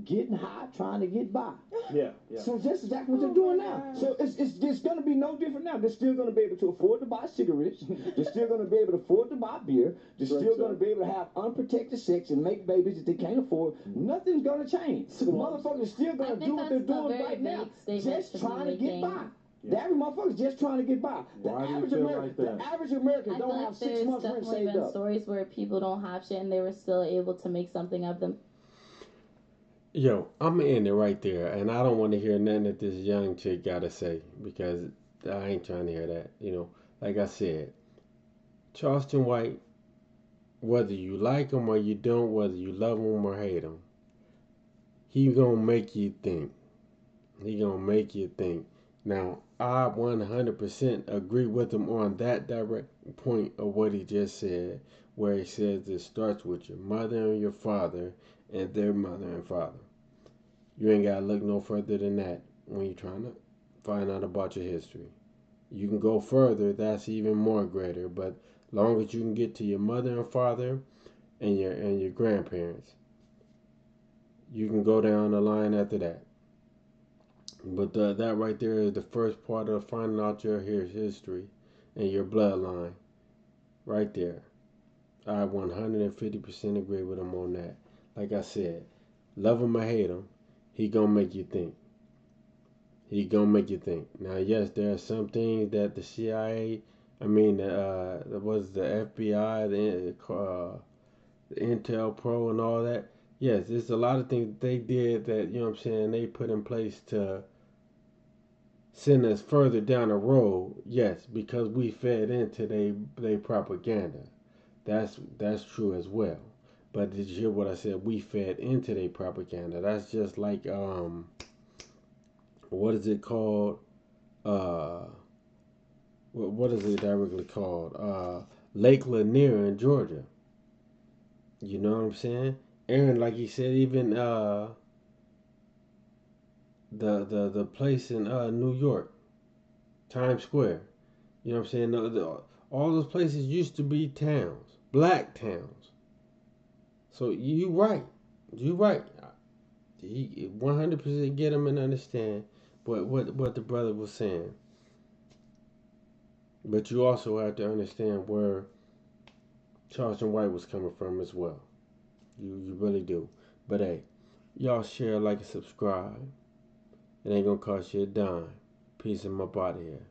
Getting high, trying to get by. Yeah. So that's exactly what they're doing now. So it's gonna be no different now. They're still gonna be able to afford to buy cigarettes. They're still gonna be able to afford to buy beer. They're still gonna be able to have unprotected sex and make babies that they can't afford. Nothing's gonna change. Motherfuckers still gonna do what they're doing right now. Just trying to get by. The average motherfucker's just trying to get by. The Why do you average feel American, like that? the average American I don't feel have like 6 there's months rent definitely saved been up. stories where people don't have shit and they were still able to make something of them. Yo, I'm gonna end it right there, and I don't want to hear nothing that this young chick gotta say because I ain't trying to hear that. Like I said, Charleston White, whether you like him or you don't, whether you love him or hate him, he gonna make you think. He gonna make you think. Now, I 100% agree with him on that direct point of what he just said, where he says it starts with your mother and your father and their mother and father. You ain't gotta look no further than that when you're trying to find out about your history. You can go further, that's even more greater, but long as you can get to your mother and father and your grandparents, you can go down the line after that. But that right there is the first part of finding out your history and your bloodline. Right there. I 150% agree with him on that. Like I said, love him or hate him, he gonna make you think. He gonna make you think. Now, yes, there are some things that the CIA, the FBI, the Intel Pro and all that. Yes, there's a lot of things they did that, they put in place to send us further down the road. Yes, because we fed into they propaganda. That's true as well. But did you hear what I said? We fed into their propaganda. That's just like what is it called? What is it directly called? Lake Lanier in Georgia. You know what I'm saying? And like he said, even the place in New York, Times Square. You know what I'm saying? All those places used to be towns, black towns. So you right. You right. He 100% get him and understand what the brother was saying. But you also have to understand where Charleston White was coming from as well. You really do. But hey, y'all share, like, and subscribe. It ain't gonna cost you a dime. Peace in my body here.